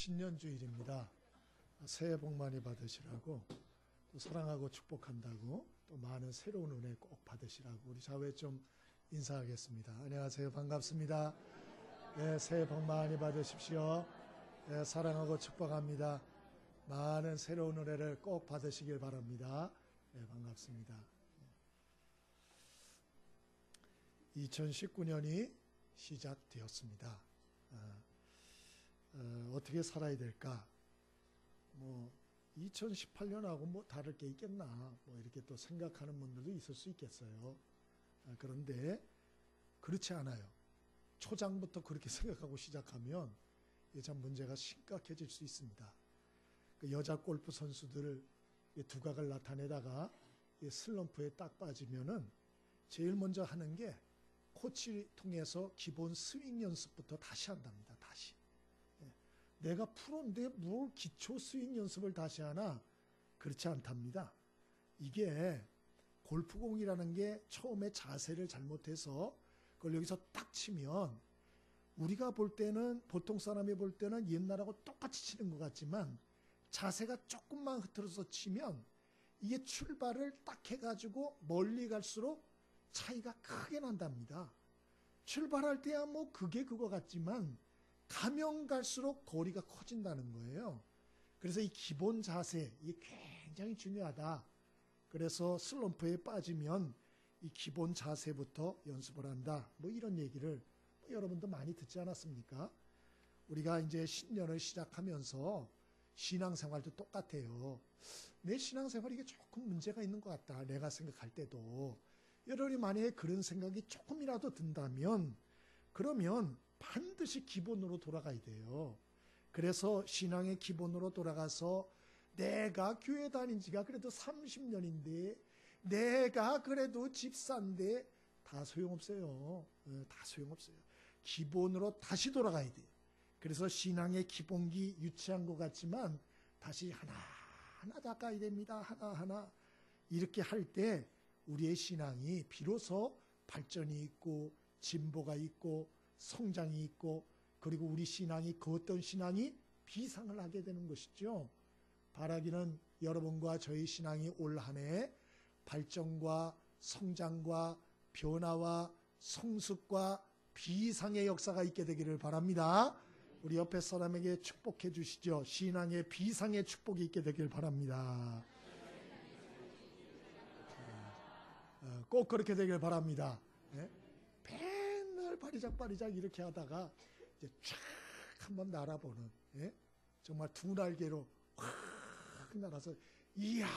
신년주일입니다. 새해 복 많이 받으시라고, 또 사랑하고 축복한다고, 또 많은 새로운 은혜 꼭 받으시라고 우리 자회 좀 인사하겠습니다. 안녕하세요. 반갑습니다. 네, 새해 복 많이 받으십시오. 네, 사랑하고 축복합니다. 많은 새로운 은혜를 꼭 받으시길 바랍니다. 네, 반갑습니다. 2019년이 시작되었습니다. 어떻게 살아야 될까? 2018년하고 다를 게 있겠나? 이렇게 또 생각하는 분들도 있을 수 있겠어요. 그런데 그렇지 않아요. 초장부터 그렇게 생각하고 시작하면 참 문제가 심각해질 수 있습니다. 여자 골프 선수들 두각을 나타내다가 슬럼프에 딱 빠지면은 제일 먼저 하는 게 코치 통해서 기본 스윙 연습부터 다시 한답니다. 다시. 내가 프로인데 뭘 기초 스윙 연습을 다시 하나? 그렇지 않답니다. 이게 골프공이라는 게 처음에 자세를 잘못해서 그걸 여기서 딱 치면 우리가 볼 때는, 보통 사람이 볼 때는 옛날하고 똑같이 치는 것 같지만 자세가 조금만 흐트러서 치면 이게 출발을 딱 해가지고 멀리 갈수록 차이가 크게 난답니다. 출발할 때야 그게 그거 같지만 가면 갈수록 거리가 커진다는 거예요. 그래서 이 기본 자세, 이게 굉장히 중요하다. 그래서 슬럼프에 빠지면 이 기본 자세부터 연습을 한다. 이런 얘기를 여러분도 많이 듣지 않았습니까? 우리가 이제 신년을 시작하면서 신앙생활도 똑같아요. 내 신앙생활이 이게 조금 문제가 있는 것 같다. 내가 생각할 때도. 여러분이 만약에 그런 생각이 조금이라도 든다면 그러면 반드시 기본으로 돌아가야 돼요. 그래서 신앙의 기본으로 돌아가서 내가 교회 다닌 지가 그래도 30년인데 내가 그래도 집사인데 다 소용없어요. 다 소용없어요. 기본으로 다시 돌아가야 돼요. 그래서 신앙의 기본기 유치한 것 같지만 다시 하나하나 닦아야 됩니다. 하나하나. 이렇게 할 때 우리의 신앙이 비로소 발전이 있고 진보가 있고 성장이 있고 그리고 우리 신앙이 그 어떤 신앙이 비상을 하게 되는 것이죠. 바라기는 여러분과 저희 신앙이 올 한 해 발전과 성장과 변화와 성숙과 비상의 역사가 있게 되기를 바랍니다. 우리 옆에 사람에게 축복해 주시죠. 신앙의 비상의 축복이 있게 되길 바랍니다. 꼭 그렇게 되길 바랍니다. 맨날 바리작바리작 이렇게 하다가 이제 쫙 한번 날아보는, 정말 두 날개로 확 날아서 이야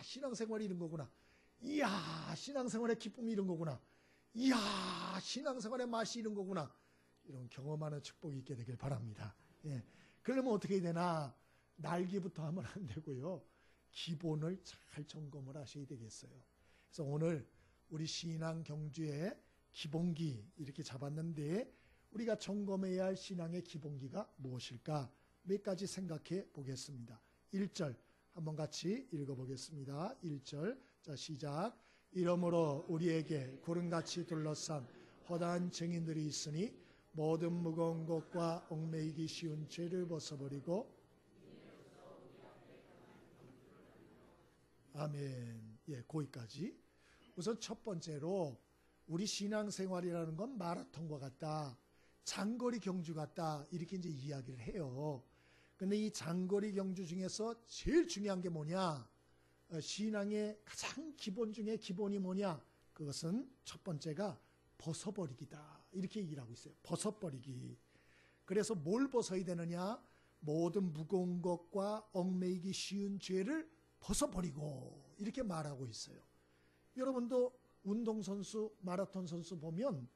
신앙생활이 이런 거구나. 이야 신앙생활의 기쁨이 이런 거구나. 이야 신앙생활의 맛이 이런 거구나. 이런 경험하는 축복이 있게 되길 바랍니다. 그러면 어떻게 해야 되나? 날개부터 하면 안 되고요. 기본을 잘 점검을 하셔야 되겠어요. 그래서 오늘 우리 신앙 경주의 기본기 이렇게 잡았는데 우리가 점검해야 할 신앙의 기본기가 무엇일까? 몇 가지 생각해 보겠습니다. 1절 한번 같이 읽어보겠습니다. 1절 자 시작. 이러므로 우리에게 구름같이 둘러싼 허다한 증인들이 있으니 모든 무거운 것과 얽매이기 쉬운 죄를 벗어버리고 아멘. 거기까지. 우선 첫 번째로 우리 신앙생활이라는 건 마라톤과 같다. 장거리 경주 같다. 이렇게 이제 이야기를 해요. 근데 이 장거리 경주 중에서 제일 중요한 게 뭐냐? 신앙의 가장 기본 중에 기본이 뭐냐? 그것은 첫 번째가 벗어버리기다. 이렇게 얘기를 하고 있어요. 벗어버리기. 그래서 뭘 벗어야 되느냐? 모든 무거운 것과 얽매이기 쉬운 죄를 벗어버리고 이렇게 말하고 있어요. 여러분도 운동선수, 마라톤 선수 보면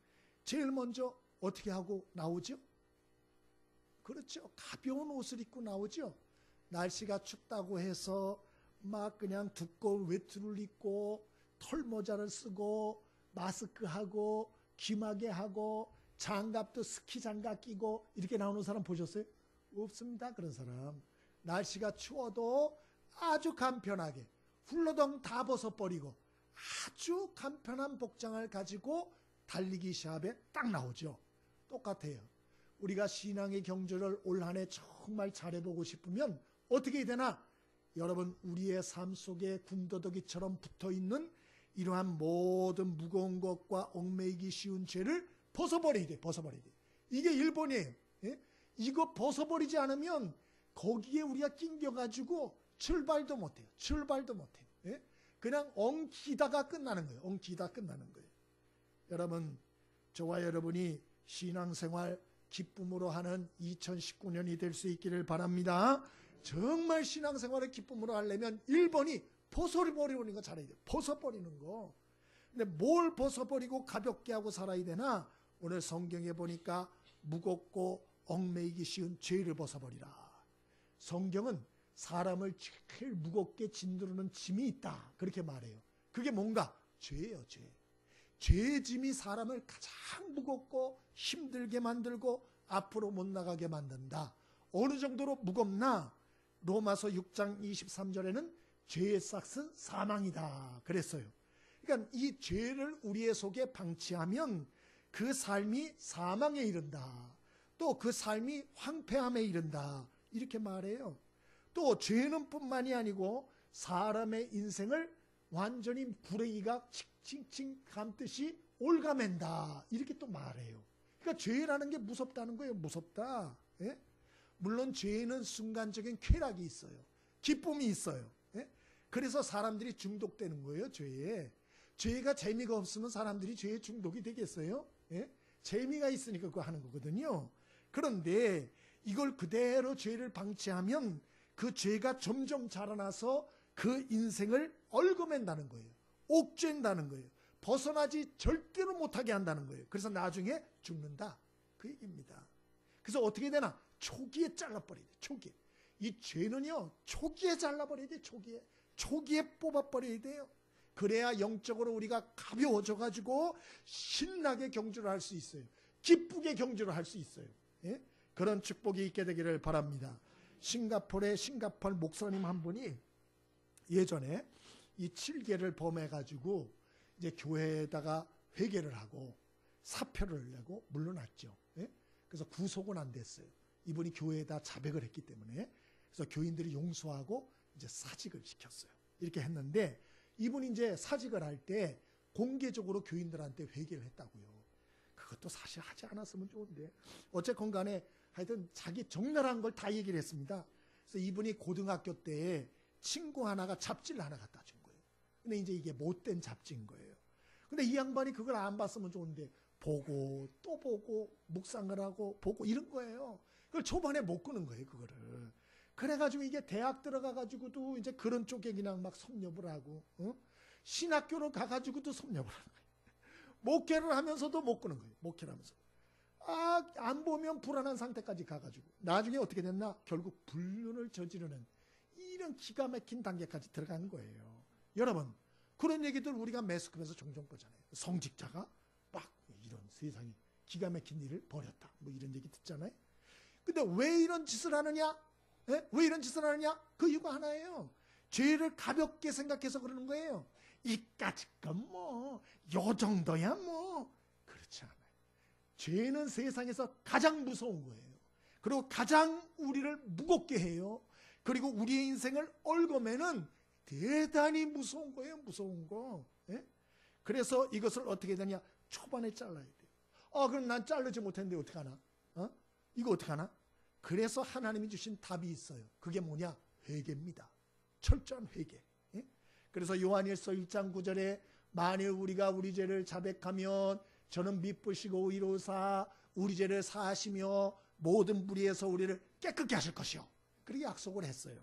제일 먼저 어떻게 하고 나오죠? 그렇죠. 가벼운 옷을 입고 나오죠. 날씨가 춥다고 해서 막 그냥 두꺼운 외투를 입고 털모자를 쓰고 마스크하고 귀마개 하고 장갑도 스키 장갑 끼고 이렇게 나오는 사람 보셨어요? 없습니다. 그런 사람. 날씨가 추워도 아주 간편하게 훌러덩 다 벗어버리고 아주 간편한 복장을 가지고 달리기 시합에 딱 나오죠. 똑같아요. 우리가 신앙의 경주를 올 한 해 정말 잘해보고 싶으면 어떻게 해야 되나? 여러분, 우리의 삶 속에 군더더기처럼 붙어있는 이러한 모든 무거운 것과 얽매이기 쉬운 죄를 벗어버려야 돼. 벗어버려야 돼. 이게 1번이에요. 예? 이거 벗어버리지 않으면 거기에 우리가 낑겨가지고 출발도 못해요. 출발도 못해요. 예? 그냥 엉키다가 끝나는 거예요. 엉키다 끝나는 거예요. 여러분, 저와 여러분이 신앙생활 기쁨으로 하는 2019년이 될 수 있기를 바랍니다. 정말 신앙생활을 기쁨으로 하려면 1번이 벗어버리는 거 잘해야 돼요. 벗어버리는 거. 근데 뭘 벗어버리고 가볍게 하고 살아야 되나? 오늘 성경에 보니까 무겁고 얽매이기 쉬운 죄를 벗어버리라. 성경은 사람을 제일 무겁게 짓누르는 짐이 있다. 그렇게 말해요. 그게 뭔가? 죄예요, 죄. 죄의 짐이 사람을 가장 무겁고 힘들게 만들고 앞으로 못 나가게 만든다. 어느 정도로 무겁나? 로마서 6장 23절에는 죄의 싹은 사망이다 그랬어요. 그러니까 이 죄를 우리의 속에 방치하면 그 삶이 사망에 이른다. 또 그 삶이 황폐함에 이른다. 이렇게 말해요. 또 죄는 뿐만이 아니고 사람의 인생을 완전히 구레기가 칭칭칭 감듯이 올가맨다. 이렇게 또 말해요. 그러니까 죄라는 게 무섭다는 거예요. 무섭다. 예? 물론 죄에는 순간적인 쾌락이 있어요. 기쁨이 있어요. 예? 그래서 사람들이 중독되는 거예요. 죄에. 죄가 재미가 없으면 사람들이 죄에 중독이 되겠어요? 예? 재미가 있으니까 그거 하는 거거든요. 그런데 이걸 그대로 죄를 방치하면 그 죄가 점점 자라나서 그 인생을 얽어맨다는 거예요. 옥죄한다는 거예요. 벗어나지 절대로 못하게 한다는 거예요. 그래서 나중에 죽는다. 그 얘기입니다. 그래서 어떻게 되나? 초기에 잘라버려야 돼. 초기에. 이 죄는요. 초기에 잘라버려야 돼. 초기에. 초기에 뽑아버려야 돼요. 그래야 영적으로 우리가 가벼워져가지고 신나게 경주를 할 수 있어요. 기쁘게 경주를 할 수 있어요. 예? 그런 축복이 있게 되기를 바랍니다. 싱가포르 목사님 한 분이 예전에 이 7계를 범해가지고 이제 교회에다가 회개를 하고 사표를 내고 물러났죠. 예? 그래서 구속은 안 됐어요. 이분이 교회에다 자백을 했기 때문에. 그래서 교인들이 용서하고 이제 사직을 시켰어요. 이렇게 했는데 이분이 이제 사직을 할 때 공개적으로 교인들한테 회개를 했다고요. 그것도 사실 하지 않았으면 좋은데 어쨌건 간에 하여튼 자기 적나라한 걸 다 얘기를 했습니다. 그래서 이분이 고등학교 때 친구 하나가 잡지를 하나 갖다 준 거예요. 근데 이제 이게 못된 잡지인 거예요. 근데 이 양반이 그걸 안 봤으면 좋은데 보고 또 보고 묵상을 하고 보고 이런 거예요. 그걸 초반에 못 끄는 거예요, 그거를. 그래가지고 이게 대학 들어가가지고도 이제 그런 쪽에 그냥 막 섭렵을 하고, 신학교로 가가지고도 섭렵을 하는 거예요. 목회를 하면서도 못 끄는 거예요. 목회를 하면서. 안 보면 불안한 상태까지 가가지고. 나중에 어떻게 됐나? 결국 불륜을 저지르는 이런 기가 막힌 단계까지 들어간 거예요. 여러분, 그런 얘기들 우리가 매스컴에서 종종 보잖아요. 성직자가 막 이런 세상에 기가 막힌 일을 벌였다. 뭐 이런 얘기 듣잖아요. 근데 왜 이런 짓을 하느냐? 예? 왜 이런 짓을 하느냐? 그 이유가 하나예요. 죄를 가볍게 생각해서 그러는 거예요. 이까짓 건 뭐, 요 정도야 뭐. 그렇지 않아요. 죄는 세상에서 가장 무서운 거예요. 그리고 가장 우리를 무겁게 해요. 그리고 우리의 인생을 얽어매는 대단히 무서운 거예요. 무서운 거. 예? 그래서 이것을 어떻게 되냐? 초반에 잘라야 돼요. 그럼 난 자르지 못했는데 어떡하나? 이거 어떡하나? 그래서 하나님이 주신 답이 있어요. 그게 뭐냐? 회개입니다. 철저한 회개. 예? 그래서 요한일서 1장 9절에 만일 우리가 우리 죄를 자백하면 저는 미쁘시고 의로우사 우리 죄를 사하시며 모든 불의에서 우리를 깨끗게 하실 것이요. 그렇게 약속을 했어요.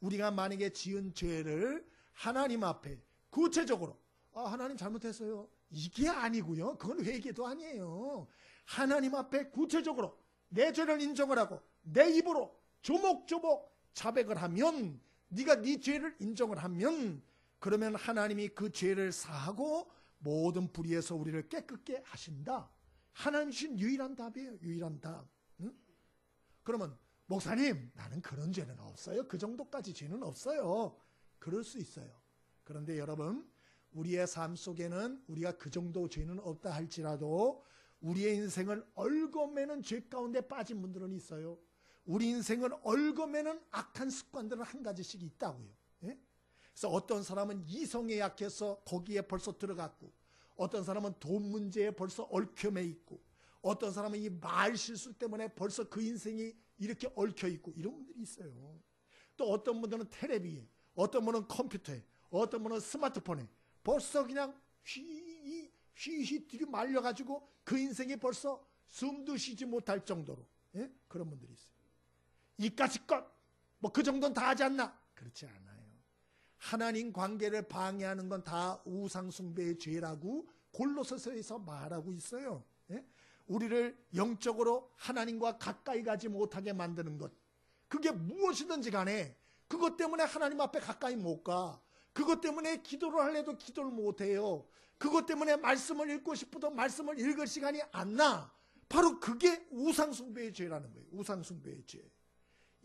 우리가 만약에 지은 죄를 하나님 앞에 구체적으로 하나님 잘못했어요. 이게 아니고요. 그건 회개도 아니에요. 하나님 앞에 구체적으로 내 죄를 인정을 하고 내 입으로 조목조목 자백을 하면 네가 네 죄를 인정을 하면 그러면 하나님이 그 죄를 사하고 모든 불의에서 우리를 깨끗게 하신다. 하나님 주신 유일한 답이에요. 유일한 답. 응? 그러면 목사님 나는 그런 죄는 없어요. 그 정도까지 죄는 없어요. 그럴 수 있어요. 그런데 여러분 우리의 삶 속에는 우리가 그 정도 죄는 없다 할지라도 우리의 인생을 얽어매는 죄 가운데 빠진 분들은 있어요. 우리 인생을 얽어매는 악한 습관들은 한 가지씩 있다고요. 예? 그래서 어떤 사람은 이성에 약해서 거기에 벌써 들어갔고, 어떤 사람은 돈 문제에 벌써 얽혀매 있고, 어떤 사람은 이 말 실수 때문에 벌써 그 인생이 이렇게 얽혀 있고, 이런 분들이 있어요. 또 어떤 분들은 텔레비에, 어떤 분은 컴퓨터에, 어떤 분은 스마트폰에 벌써 그냥 휘휘 들이 말려가지고 그 인생이 벌써 숨도 쉬지 못할 정도로, 예? 그런 분들이 있어요. 이까짓 것, 뭐 그 정도는 다 하지 않나? 그렇지 않아요. 하나님 관계를 방해하는 건 다 우상숭배의 죄라고 골로새서에서 말하고 있어요. 예? 우리를 영적으로 하나님과 가까이 가지 못하게 만드는 것, 그게 무엇이든지 간에 그것 때문에 하나님 앞에 가까이 못 가. 그것 때문에 기도를 하려도 기도를 못 해요. 그것 때문에 말씀을 읽고 싶어도 말씀을 읽을 시간이 안 나. 바로 그게 우상숭배의 죄라는 거예요. 우상숭배의 죄.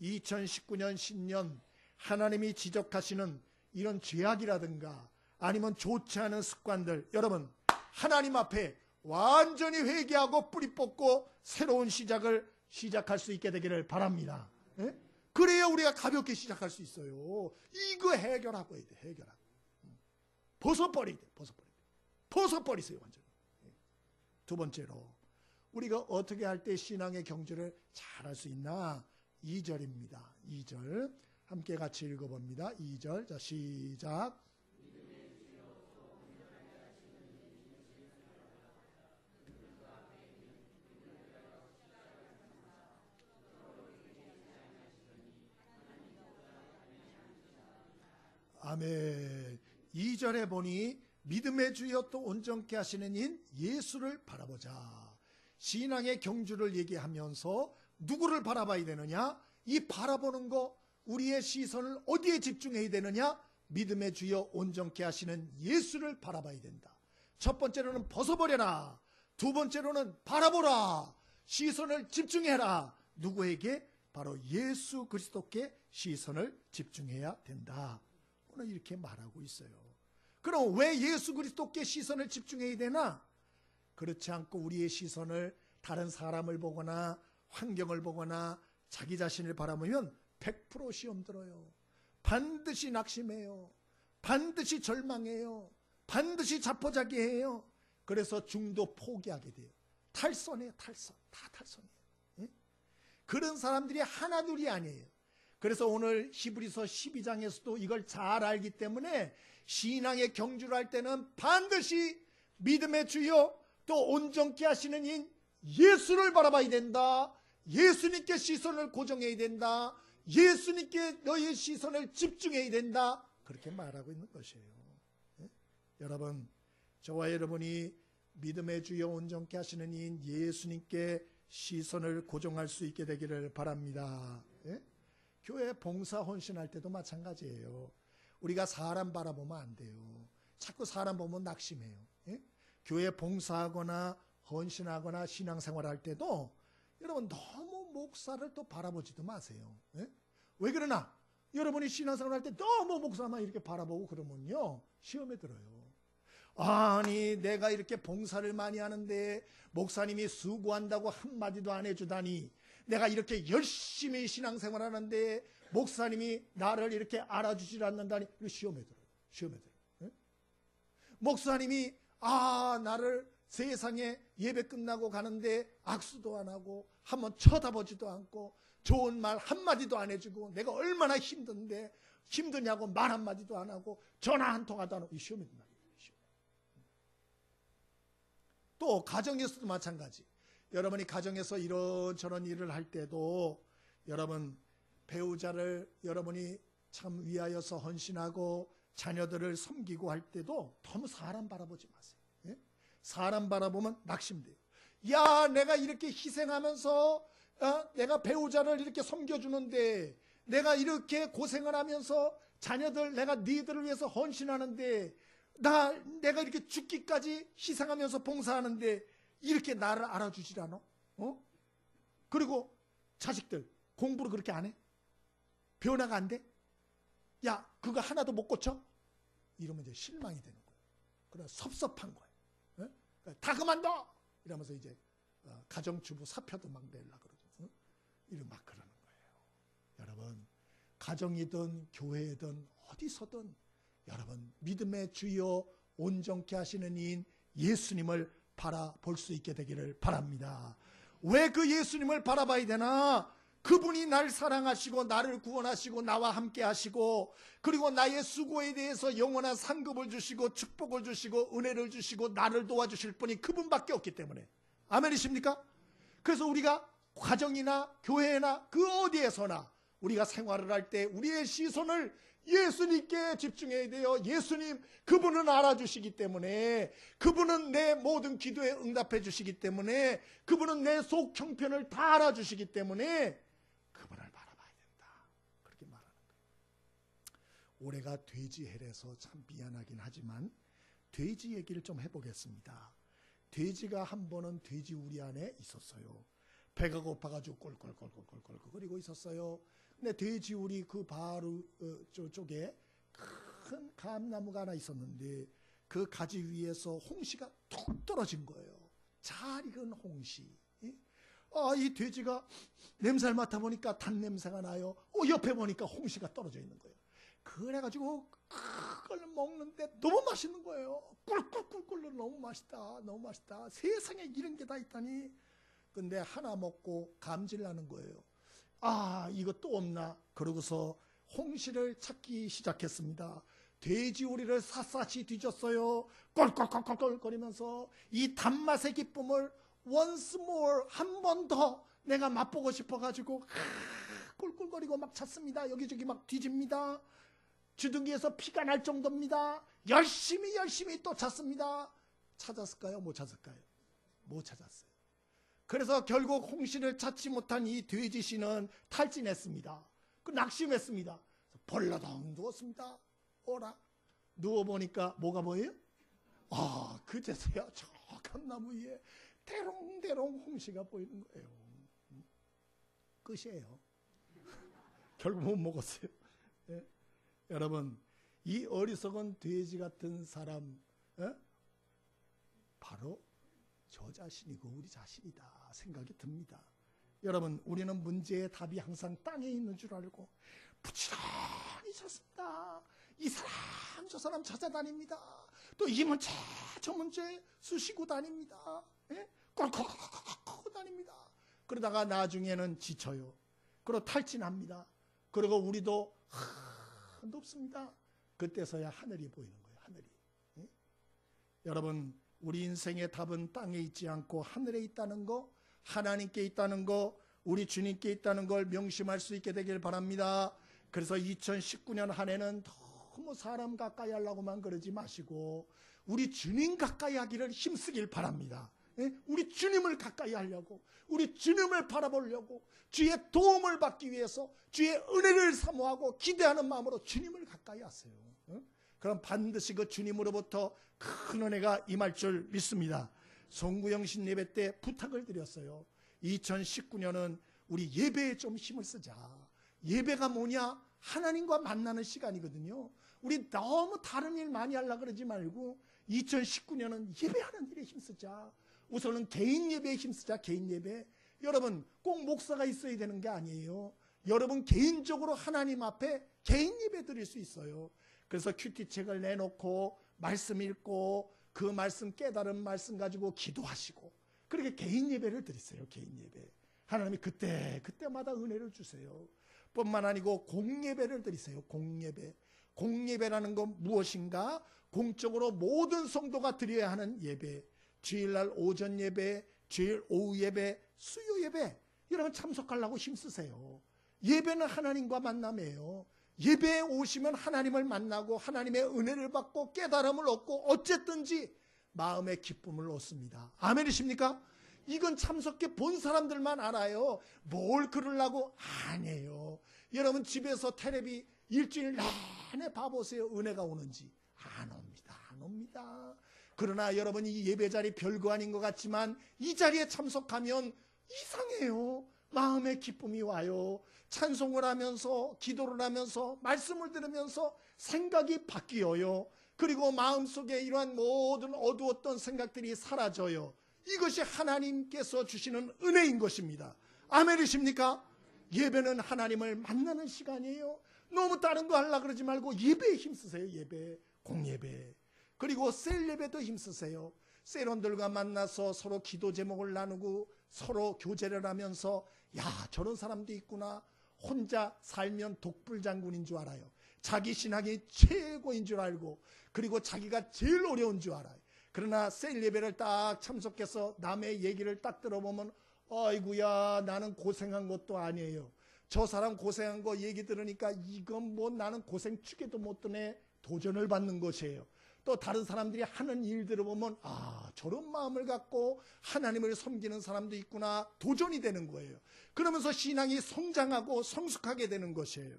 2019년 신년 하나님이 지적하시는 이런 죄악이라든가 아니면 좋지 않은 습관들, 여러분 하나님 앞에 완전히 회개하고 뿌리 뽑고 새로운 시작할 수 있게 되기를 바랍니다. 예? 그래야 우리가 가볍게 시작할 수 있어요. 이거 해결하고 해야 돼. 해결하고. 벗어버려야 돼. 벗어버리세요. 완전히. 두 번째로 우리가 어떻게 할 때 신앙의 경주를 잘할 수 있나? 2절입니다. 2절 함께 같이 읽어봅니다. 2절. 자, 시작. 아멘. 2절에 보니 믿음의 주여 또 온전케 하시는 인 예수를 바라보자. 신앙의 경주를 얘기하면서 누구를 바라봐야 되느냐? 이 바라보는 거, 우리의 시선을 어디에 집중해야 되느냐? 믿음의 주여 온전케 하시는 예수를 바라봐야 된다. 첫 번째로는 벗어버려라. 두 번째로는 바라보라. 시선을 집중해라. 누구에게? 바로 예수 그리스도께 시선을 집중해야 된다. 오늘 이렇게 말하고 있어요. 그럼 왜 예수 그리스도께 시선을 집중해야 되나? 그렇지 않고 우리의 시선을 다른 사람을 보거나 환경을 보거나 자기 자신을 바라보면 100% 시험 들어요. 반드시 낙심해요. 반드시 절망해요. 반드시 자포자기해요. 그래서 중도 포기하게 돼요. 탈선해요. 탈선. 다 탈선해요. 예? 그런 사람들이 하나둘이 아니에요. 그래서 오늘 히브리서 12장에서도 이걸 잘 알기 때문에 신앙의 경주를 할 때는 반드시 믿음의 주여 또 온전케 하시는 인 예수를 바라봐야 된다. 예수님께 시선을 고정해야 된다. 예수님께 너의 시선을 집중해야 된다. 그렇게 말하고 있는 것이에요. 예? 여러분, 저와 여러분이 믿음의 주여 온전케 하시는 인 예수님께 시선을 고정할 수 있게 되기를 바랍니다. 예? 교회 봉사 헌신할 때도 마찬가지예요. 우리가 사람 바라보면 안 돼요. 자꾸 사람 보면 낙심해요. 예? 교회 봉사하거나 헌신하거나 신앙생활할 때도 여러분 너무 목사를 또 바라보지도 마세요. 예? 왜 그러나? 여러분이 신앙생활할 때 너무 목사만 이렇게 바라보고 그러면요 시험에 들어요. 아니 내가 이렇게 봉사를 많이 하는데 목사님이 수고한다고 한마디도 안 해주다니, 내가 이렇게 열심히 신앙생활 하는데 목사님이 나를 이렇게 알아주질 않는다니, 이거 시험에 들어요. 시험에 들어요. 예? 목사님이 나를 세상에 예배 끝나고 가는데 악수도 안 하고 한번 쳐다보지도 않고 좋은 말 한마디도 안 해주고 내가 얼마나 힘든데 힘드냐고 말 한마디도 안 하고 전화 한 통화도 안 하고, 이 시험에 든다. 또 가정에서도 마찬가지. 여러분이 가정에서 이런저런 일을 할 때도 여러분 배우자를 여러분이 참 위하여서 헌신하고 자녀들을 섬기고 할 때도 너무 사람 바라보지 마세요. 예? 사람 바라보면 낙심돼요. 야, 내가 이렇게 희생하면서 내가 배우자를 이렇게 섬겨주는데, 내가 이렇게 고생을 하면서 자녀들 내가 니들을 위해서 헌신하는데, 내가 이렇게 죽기까지 희생하면서 봉사하는데 이렇게 나를 알아주질 않아? 그리고 자식들 공부를 그렇게 안 해? 변화가 안 돼? 야, 그거 하나도 못 고쳐? 이러면 이제 실망이 되는 거예요. 그래 섭섭한 거예요. 다 그만둬! 이러면서 이제 가정주부 사표도 막 내려고 그러고 이러고 막 그러는 거예요. 가정이든 교회든 어디서든 여러분 믿음의 주여 온전케 하시는 이인 예수님을 바라볼 수 있게 되기를 바랍니다. 왜 그 예수님을 바라봐야 되나? 그분이 날 사랑하시고 나를 구원하시고 나와 함께 하시고 그리고 나의 수고에 대해서 영원한 상급을 주시고 축복을 주시고 은혜를 주시고 나를 도와주실 분이 그분밖에 없기 때문에. 아멘이십니까? 그래서 우리가 가정이나 교회나 그 어디에서나 우리가 생활을 할 때 우리의 시선을 예수님께 집중해야 돼요. 예수님, 그분은 알아주시기 때문에, 그분은 내 모든 기도에 응답해 주시기 때문에, 그분은 내 속 형편을 다 알아주시기 때문에 그분을 바라봐야 된다. 그렇게 말하는 거예요. 올해가 돼지 해라서 참 미안하긴 하지만 돼지 얘기를 좀 해보겠습니다. 돼지가 한 번은 돼지 우리 안에 있었어요. 배가 고파가지고 꼴꼴꼴꼴꼴꼴거리고 있었어요. 근데 돼지 우리 그 바로 저쪽에 큰 감나무가 하나 있었는데 그 가지 위에서 홍시가 툭 떨어진 거예요. 잘 익은 홍시. 이 돼지가 냄새를 맡아보니까 단냄새가 나요. 옆에 보니까 홍시가 떨어져 있는 거예요. 그래가지고 그걸 먹는데 너무 맛있는 거예요. 꿀꿀꿀꿀 너무 맛있다. 너무 맛있다. 세상에 이런 게 다 있다니. 근데 하나 먹고 감질 나는 거예요. 이거 또 없나? 그러고서 홍시를 찾기 시작했습니다. 돼지우리를 샅샅이 뒤졌어요. 꼴꼴꼴꼴거리면서 이 단맛의 기쁨을 once more, 한 번 더 내가 맛보고 싶어가지고 꿀꿀거리고 막 찾습니다. 여기저기 막 뒤집니다. 주둥이에서 피가 날 정도입니다. 열심히 또 찾습니다. 찾았을까요? 못 찾았을까요? 못 찾았어요. 그래서 결국 홍시를 찾지 못한 이 돼지씨는 탈진했습니다. 낙심했습니다. 벌러덩 누웠습니다. 누워보니까 뭐가 보여요? 그제서야 저 감나무 위에 대롱대롱 홍시가 보이는 거예요. 끝이에요. 결국 못 먹었어요. 네? 여러분, 이 어리석은 돼지 같은 사람, 바로 저 자신이고 우리 자신이다 생각이 듭니다. 여러분, 우리는 문제의 답이 항상 땅에 있는 줄 알고 부지런히 찾습니다. 이 사람 저 사람 찾아다닙니다. 또 이 문제 저 문제 쑤시고 다닙니다. 꼴꼴꼴꼴 다닙니다. 그러다가 나중에는 지쳐요. 그리고 탈진합니다. 그리고 우리도 높습니다. 그때서야 하늘이 보이는 거예요. 하늘이. 여러분, 우리 인생의 답은 땅에 있지 않고 하늘에 있다는 거, 하나님께 있다는 거, 우리 주님께 있다는 걸 명심할 수 있게 되길 바랍니다. 그래서 2019년 한 해는 너무 사람 가까이 하려고만 그러지 마시고 우리 주님 가까이 하기를 힘쓰길 바랍니다. 우리 주님을 가까이 하려고, 우리 주님을 바라보려고, 주의 도움을 받기 위해서 주의 은혜를 사모하고 기대하는 마음으로 주님을 가까이 하세요. 그럼 반드시 그 주님으로부터 큰 은혜가 임할 줄 믿습니다. 송구영신 예배 때 부탁을 드렸어요. 2019년은 우리 예배에 좀 힘을 쓰자. 예배가 뭐냐? 하나님과 만나는 시간이거든요. 우리 너무 다른 일 많이 하려고 그러지 말고 2019년은 예배하는 일에 힘쓰자. 우선은 개인 예배에 힘쓰자. 개인 예배. 여러분, 꼭 목사가 있어야 되는 게 아니에요. 여러분 개인적으로 하나님 앞에 개인 예배 드릴 수 있어요. 그래서 큐티책을 내놓고 말씀 읽고 그 말씀 깨달은 말씀 가지고 기도하시고 그렇게 개인 예배를 드리세요. 개인 예배. 하나님이 그때마다 은혜를 주세요. 뿐만 아니고 공예배를 드리세요. 공예배. 공예배라는 건 무엇인가? 공적으로 모든 성도가 드려야 하는 예배. 주일날 오전 예배, 주일 오후 예배, 수요 예배. 여러분 참석하려고 힘쓰세요. 예배는 하나님과 만남이에요. 예배에 오시면 하나님을 만나고 하나님의 은혜를 받고 깨달음을 얻고 어쨌든지 마음의 기쁨을 얻습니다. 아멘이십니까? 이건 참석해 본 사람들만 알아요. 뭘 그러려고? 아니에요. 여러분 집에서 텔레비 일주일 내내 봐보세요. 은혜가 오는지. 안 옵니다. 안 옵니다. 그러나 여러분 이 예배 자리 별거 아닌 것 같지만 이 자리에 참석하면 이상해요. 마음의 기쁨이 와요. 찬송을 하면서 기도를 하면서 말씀을 들으면서 생각이 바뀌어요. 그리고 마음속에 이러한 모든 어두웠던 생각들이 사라져요. 이것이 하나님께서 주시는 은혜인 것입니다. 아멘이십니까? 예배는 하나님을 만나는 시간이에요. 너무 다른 거 하려고 그러지 말고 예배에 힘쓰세요. 예배, 공예배. 그리고 셀 예배도 힘쓰세요. 셀원들과 만나서 서로 기도 제목을 나누고 서로 교제를 하면서 야, 저런 사람도 있구나. 혼자 살면 독불장군인 줄 알아요. 자기 신앙이 최고인 줄 알고 그리고 자기가 제일 어려운 줄 알아요. 그러나 셀 예배를 딱 참석해서 남의 얘기를 딱 들어보면 아이고야, 나는 고생한 것도 아니에요. 저 사람 고생한 거 얘기 들으니까 이건 뭐 나는 고생 축에도 못 드네. 도전을 받는 것이에요. 또 다른 사람들이 하는 일 들어보면 아, 저런 마음을 갖고 하나님을 섬기는 사람도 있구나. 도전이 되는 거예요. 그러면서 신앙이 성장하고 성숙하게 되는 것이에요.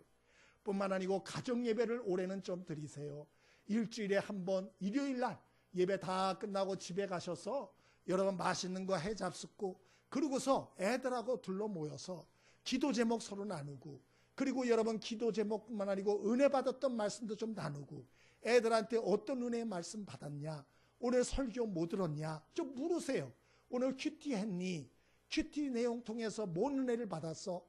뿐만 아니고 가정 예배를 올해는 좀 드리세요. 일주일에 한 번 일요일 날 예배 다 끝나고 집에 가셔서 여러분 맛있는 거 해 잡숫고 그러고서 애들하고 둘러 모여서 기도 제목 서로 나누고 그리고 여러분 기도 제목뿐만 아니고 은혜 받았던 말씀도 좀 나누고 애들한테 어떤 은혜의 말씀 받았냐, 오늘 설교 뭐 들었냐 좀 물으세요. 오늘 큐티 했니? 큐티 내용 통해서 뭔 은혜를 받았어?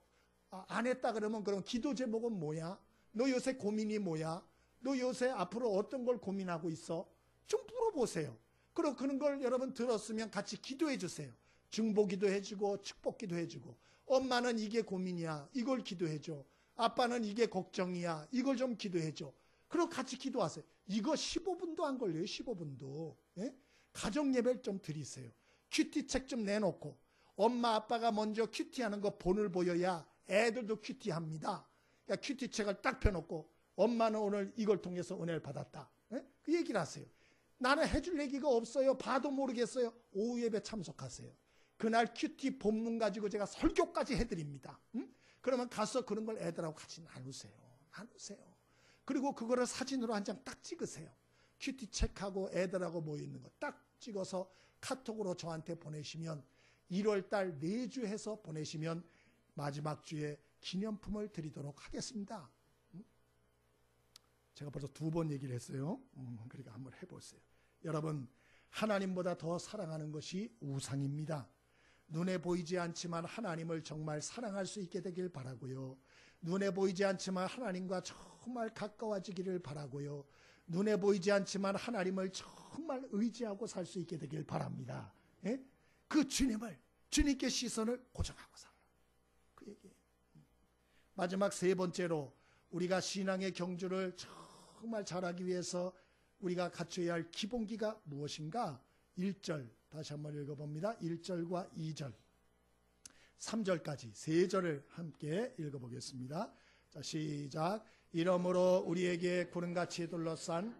안 했다 그러면 그럼 기도 제목은 뭐야? 너 요새 고민이 뭐야? 너 요새 앞으로 어떤 걸 고민하고 있어? 좀 물어보세요. 그리고 그런 걸 여러분 들었으면 같이 기도해 주세요. 중보기도 해주고 축복기도 해주고 엄마는 이게 고민이야. 이걸 기도해줘. 아빠는 이게 걱정이야. 이걸 좀 기도해줘. 그리고 같이 기도하세요. 이거 15분도 안 걸려요. 15분도. 예? 가정 예배를 좀 드리세요. 큐티책 좀 내놓고 엄마 아빠가 먼저 큐티하는 거 본을 보여야 애들도 큐티합니다. 그러니까 큐티책을 딱 펴놓고 엄마는 오늘 이걸 통해서 은혜를 받았다. 예? 그 얘기를 하세요. 나는 해줄 얘기가 없어요. 봐도 모르겠어요. 오후 예배 참석하세요. 그날 큐티 본문 가지고 제가 설교까지 해드립니다. 그러면 가서 그런 걸 애들하고 같이 나누세요. 그리고 그거를 사진으로 한 장 딱 찍으세요. 큐티 책하고 애들하고 모여있는 거 딱 찍어서 카톡으로 저한테 보내시면 1월달 매주 해서 보내시면 마지막 주에 기념품을 드리도록 하겠습니다. 제가 벌써 2번 얘기를 했어요. 그러니까 한번 해보세요. 여러분, 하나님보다 더 사랑하는 것이 우상입니다. 눈에 보이지 않지만 하나님을 정말 사랑할 수 있게 되길 바라고요. 눈에 보이지 않지만 하나님과 정말 가까워지기를 바라고요. 눈에 보이지 않지만 하나님을 정말 의지하고 살 수 있게 되길 바랍니다. 예? 그 주님께 시선을 고정하고 살아라. 그 얘기예요. 마지막 3번째로 우리가 신앙의 경주를 정말 잘하기 위해서 우리가 갖춰야 할 기본기가 무엇인가? 1절 다시 한번 읽어봅니다. 1절과 2절 3절까지 3절을 함께 읽어보겠습니다. 자, 시작. 이러므로 우리에게 구름같이 둘러싼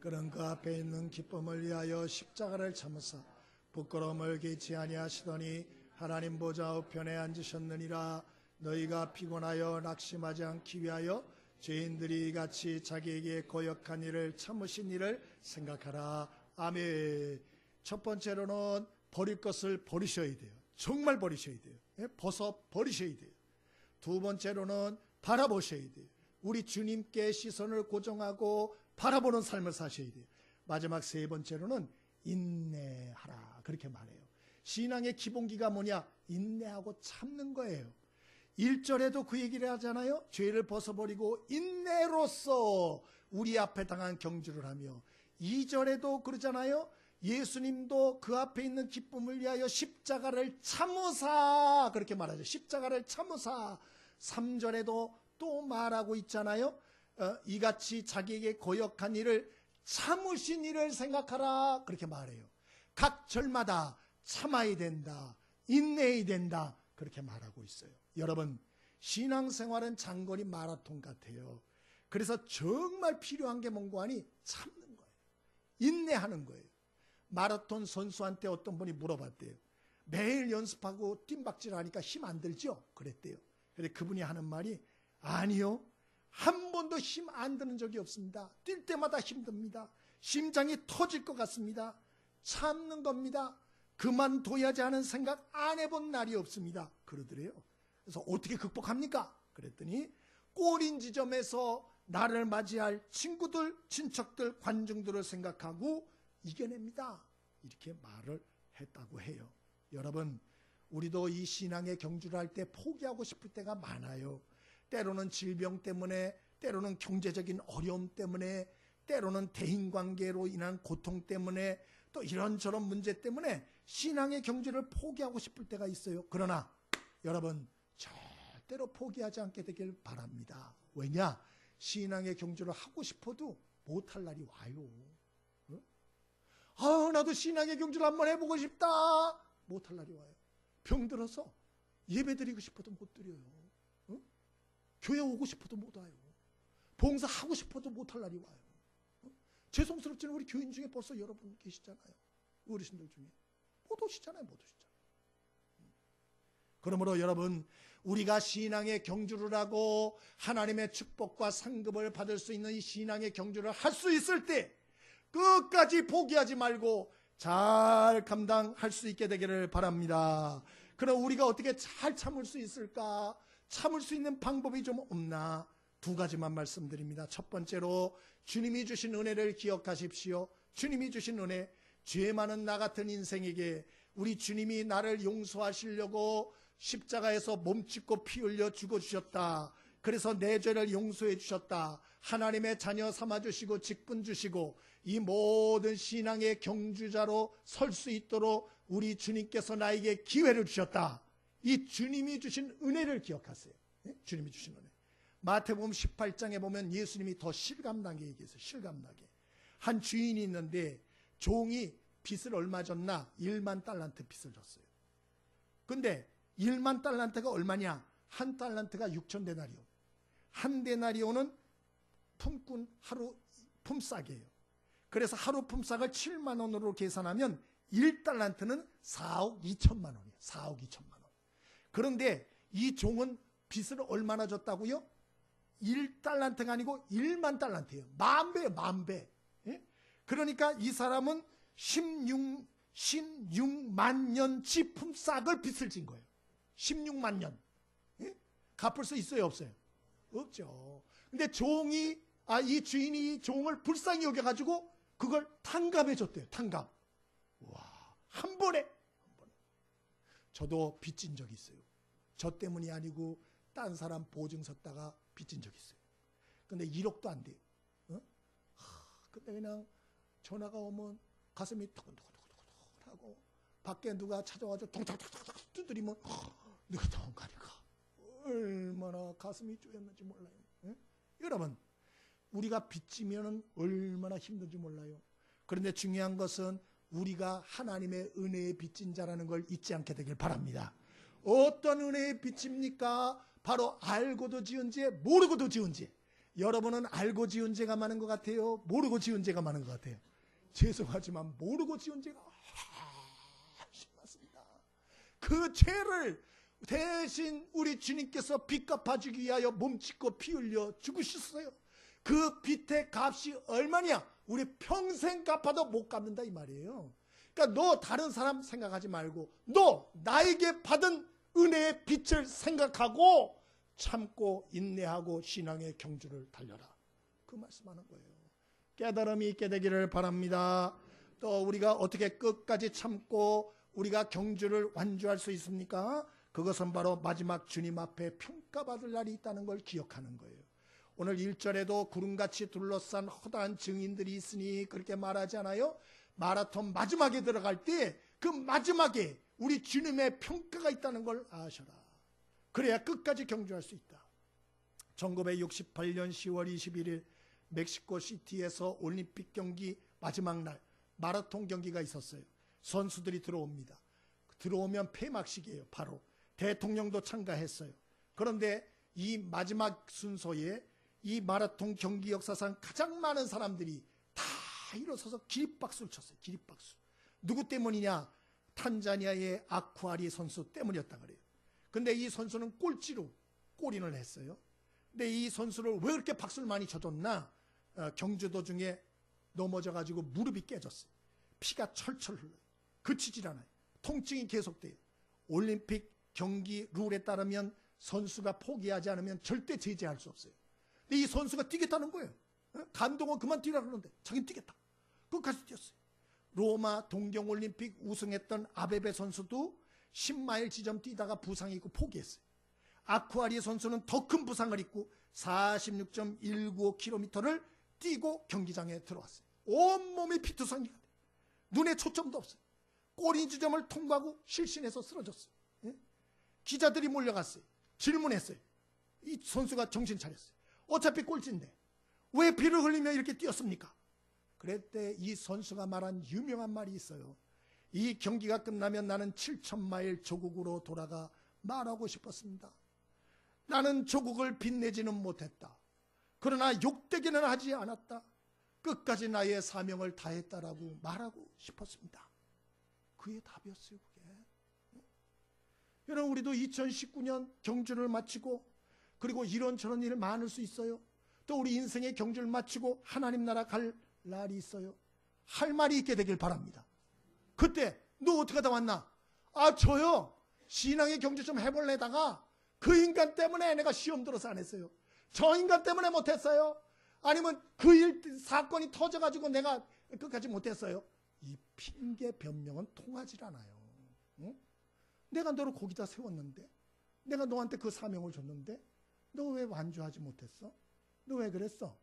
그는 그 앞에 있는 기쁨을 위하여 십자가를 참으사 부끄러움을 개치 아니하시더니 하나님 보좌 우편에 앉으셨느니라. 너희가 피곤하여 낙심하지 않기 위하여 죄인들이 같이 자기에게 거역한 일을 참으신 일을 생각하라. 아멘. 첫 번째로는 버릴 것을 버리셔야 돼요. 정말 버리셔야 돼요. 벗어 버리셔야 돼요. 2번째로는 바라보셔야 돼요. 우리 주님께 시선을 고정하고 바라보는 삶을 사셔야 돼요. 마지막 3번째로는 인내하라. 그렇게 말해요. 신앙의 기본기가 뭐냐? 인내하고 참는 거예요. 1절에도 그 얘기를 하잖아요. 죄를 벗어버리고 인내로서 우리 앞에 당한 경주를 하며 2절에도 그러잖아요. 예수님도 그 앞에 있는 기쁨을 위하여 십자가를 참으사 그렇게 말하죠. 십자가를 참으사. 3절에도 또 말하고 있잖아요. 이같이 자기에게 거역한 일을 참으신 일을 생각하라 그렇게 말해요. 각 절마다 참아야 된다. 인내해야 된다. 그렇게 말하고 있어요. 여러분, 신앙생활은 장거리 마라톤 같아요. 그래서 정말 필요한 게 뭔가 하니 참는 거예요. 인내하는 거예요. 마라톤 선수한테 어떤 분이 물어봤대요. 매일 연습하고 뜀박질 하니까 힘 안 들죠? 그랬대요. 그런데 그분이 하는 말이 아니요. 한 번도 힘 안 드는 적이 없습니다. 뛸 때마다 힘듭니다. 심장이 터질 것 같습니다. 참는 겁니다. 그만둬야지 하는 생각 안 해본 날이 없습니다. 그러더래요. 그래서 어떻게 극복합니까? 그랬더니 꼬린 지점에서 나를 맞이할 친구들, 친척들, 관중들을 생각하고 이겨냅니다. 이렇게 말을 했다고 해요. 여러분, 우리도 이 신앙의 경주를 할 때 포기하고 싶을 때가 많아요. 때로는 질병 때문에, 때로는 경제적인 어려움 때문에, 때로는 대인관계로 인한 고통 때문에, 또 이런저런 문제 때문에 신앙의 경주를 포기하고 싶을 때가 있어요. 그러나 여러분, 절대로 포기하지 않게 되길 바랍니다. 왜냐? 신앙의 경주를 하고 싶어도 못할 날이 와요. 나도 신앙의 경주를 한번 해보고 싶다. 못할 날이 와요. 병들어서 예배드리고 싶어도 못 드려요. 교회 오고 싶어도 못 와요. 봉사하고 싶어도 못할 날이 와요. 죄송스럽지만 우리 교인 중에 벌써 여러분 계시잖아요. 어르신들 중에. 못 오시잖아요. 못 오시잖아요. 그러므로 여러분, 우리가 신앙의 경주를 하고 하나님의 축복과 상급을 받을 수 있는 이 신앙의 경주를 할 수 있을 때 끝까지 포기하지 말고 잘 감당할 수 있게 되기를 바랍니다. 그럼 우리가 어떻게 잘 참을 수 있을까? 참을 수 있는 방법이 좀 없나? 두 가지만 말씀드립니다. 첫 번째로 주님이 주신 은혜를 기억하십시오. 주님이 주신 은혜, 죄 많은 나 같은 인생에게 우리 주님이 나를 용서하시려고 십자가에서 몸짓고 피 흘려 죽어주셨다. 그래서 내 죄를 용서해 주셨다. 하나님의 자녀 삼아주시고 직분 주시고 이 모든 신앙의 경주자로 설 수 있도록 우리 주님께서 나에게 기회를 주셨다. 이 주님이 주신 은혜를 기억하세요. 주님이 주신 은혜. 마태복음 18장에 보면 예수님이 더 실감나게 얘기했어요. 실감나게. 한 주인이 있는데 종이 빚을 얼마 줬나? 1만 달란트 빚을 줬어요. 근데 1만 달란트가 얼마냐? 한 달란트가 6천 데나리오. 한 데나리오는 품꾼 하루 품삯이에요. 그래서 하루 품삯을 7만 원으로 계산하면 1달란트는 4억 2천만 원이에요. 4억 2천만 원. 그런데 이 종은 빚을 얼마나 줬다고요? 1달란트가 아니고 1만 달란트예요. 만 배예요. 만 배. 예? 그러니까 이 사람은 16만 년치 품삯을 빚을 진 거예요. 16만 년. 예? 갚을 수 있어요? 없어요? 없죠. 근데 이 주인이 이 종을 불쌍히 여겨가지고 그걸 탕감해 줬대요. 탕감. 와, 한 번에. 저도 빚진 적이 있어요. 저 때문이 아니고 딴 사람 보증 섰다가 빚진 적이 있어요. 근데 1억도 안 돼요. 근데 그냥 전화가 오면 가슴이 톡톡톡톡톡 하고 밖에 누가 찾아와서 톡톡톡톡 두드리면 누가 도망가니까 얼마나 가슴이 쪼였는지 몰라요. 여러분, 우리가 빚지면 얼마나 힘든지 몰라요. 그런데 중요한 것은 우리가 하나님의 은혜에 빚진 자라는 걸 잊지 않게 되길 바랍니다. 어떤 은혜에 빚집니까? 바로 알고도 지은 죄, 모르고도 지은 죄. 여러분은 알고 지은 죄가 많은 것 같아요? 모르고 지은 죄가 많은 것 같아요? 죄송하지만 모르고 지은 죄가 많습니다. 그 죄를 대신 우리 주님께서 빚 갚아주기 위하여 몸짓고 피 흘려 죽으셨어요. 그 빚의 값이 얼마냐? 우리 평생 갚아도 못 갚는다 이 말이에요. 그러니까 너 다른 사람 생각하지 말고 너 나에게 받은 은혜의 빚을 생각하고 참고 인내하고 신앙의 경주를 달려라. 그 말씀하는 거예요. 깨달음이 있게 되기를 바랍니다. 또 우리가 어떻게 끝까지 참고 우리가 경주를 완주할 수 있습니까? 그것은 바로 마지막 주님 앞에 평가받을 날이 있다는 걸 기억하는 거예요. 오늘 1절에도 구름같이 둘러싼 허다한 증인들이 있으니 그렇게 말하지 않아요? 마라톤 마지막에 들어갈 때 그 마지막에 우리 주님의 평가가 있다는 걸 아셔라. 그래야 끝까지 경주할 수 있다. 1968년 10월 21일 멕시코 시티에서 올림픽 경기 마지막 날 마라톤 경기가 있었어요. 선수들이 들어옵니다. 들어오면 폐막식이에요. 바로 대통령도 참가했어요. 그런데 이 마지막 순서에 이 마라톤 경기 역사상 가장 많은 사람들이 다 일어서서 기립박수를 쳤어요. 기립박수. 누구 때문이냐? 탄자니아의 아쿠아리 선수 때문이었다 그래요. 근데 이 선수는 꼴찌로 골인을 했어요. 근데 이 선수를 왜 그렇게 박수를 많이 쳐줬나? 경주 도중에 넘어져가지고 무릎이 깨졌어요. 피가 철철 흘러요. 그치질 않아요. 통증이 계속돼요. 올림픽 경기 룰에 따르면 선수가 포기하지 않으면 절대 제재할 수 없어요. 근데 이 선수가 뛰겠다는 거예요. 감독은 그만 뛰라 그러는데 자기는 뛰겠다. 끝까지 뛰었어요. 로마 동경올림픽 우승했던 아베베 선수도 10마일 지점 뛰다가 부상이 있고 포기했어요. 아쿠아리 선수는 더 큰 부상을 입고 46.195km를 뛰고 경기장에 들어왔어요. 온몸이 피투성이가 돼요. 눈에 초점도 없어요. 꼬리 지점을 통과하고 실신해서 쓰러졌어요. 기자들이 몰려갔어요. 질문했어요. 이 선수가 정신 차렸어요. 어차피 꼴찌인데 왜 피를 흘리며 이렇게 뛰었습니까? 그랬대 이 선수가 말한 유명한 말이 있어요. 이 경기가 끝나면 나는 7,000마일 조국으로 돌아가 말하고 싶었습니다. 나는 조국을 빛내지는 못했다. 그러나 욕되기는 하지 않았다. 끝까지 나의 사명을 다했다라고 말하고 싶었습니다. 그의 답이었어요. 그게. 여러분, 우리도 2019년 경주를 마치고 그리고 이런저런 일 많을 수 있어요. 또 우리 인생의 경주를 마치고 하나님 나라 갈 날이 있어요. 할 말이 있게 되길 바랍니다. 그때 너 어떻게 하다 왔나? 아, 저요 신앙의 경주 좀 해볼래다가 그 인간 때문에 내가 시험 들어서 안 했어요. 저 인간 때문에 못했어요. 아니면 그 일 사건이 터져가지고 내가 끝까지 못했어요. 이 핑계 변명은 통하질 않아요. 응? 내가 너를 거기다 세웠는데, 내가 너한테 그 사명을 줬는데 너 왜 완주하지 못했어? 너 왜 그랬어?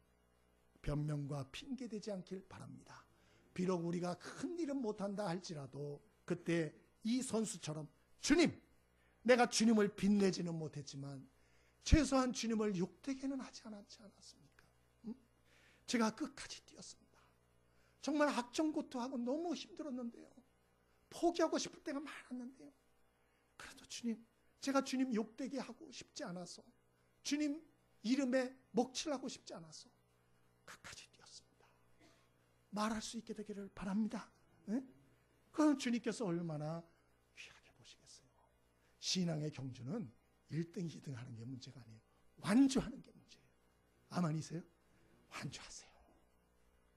변명과 핑계대지 않길 바랍니다. 비록 우리가 큰 일은 못한다 할지라도 그때 이 선수처럼 주님, 내가 주님을 빛내지는 못했지만 최소한 주님을 욕되게는 하지 않았습니까? 제가 끝까지 뛰었습니다. 정말 악정고투하고 너무 힘들었는데요. 포기하고 싶을 때가 많았는데요. 그래도 주님, 제가 주님 욕되게 하고 싶지 않아서, 주님 이름에 먹칠하고 싶지 않아서 끝까지 뛰었습니다. 말할 수 있게 되기를 바랍니다. 그럼 주님께서 얼마나 귀하게 보시겠어요. 신앙의 경주는 1등, 2등 하는 게 문제가 아니에요. 완주하는 게 문제예요. 아멘이세요? 완주하세요.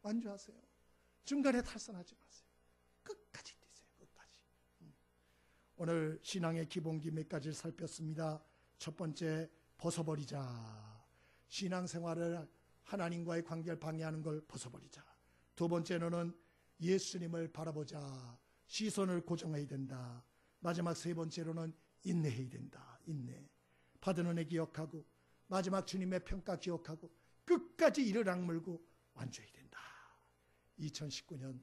완주하세요. 중간에 탈선하지 마세요. 끝까지 뛰세요. 끝까지. 오늘 신앙의 기본기 몇 가지를 살폈습니다. 첫 번째, 벗어버리자. 신앙생활을 하나님과의 관계를 방해하는 걸 벗어버리자. 두 번째로는 예수님을 바라보자. 시선을 고정해야 된다. 마지막 세 번째로는 인내해야 된다. 인내. 받은 은혜 기억하고 마지막 주님의 평가 기억하고 끝까지 이를 악물고 완주해야 된다. 2019년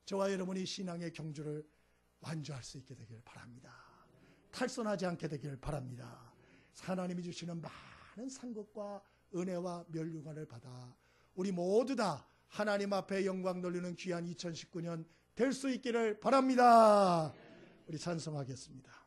저와 여러분이 신앙의 경주를 완주할 수 있게 되기를 바랍니다. 탈선하지 않게 되기를 바랍니다. 하나님이 주시는 많은 상급과 은혜와 면류관을 받아 우리 모두 다 하나님 앞에 영광 돌리는 귀한 2019년 될 수 있기를 바랍니다. 우리 찬송하겠습니다.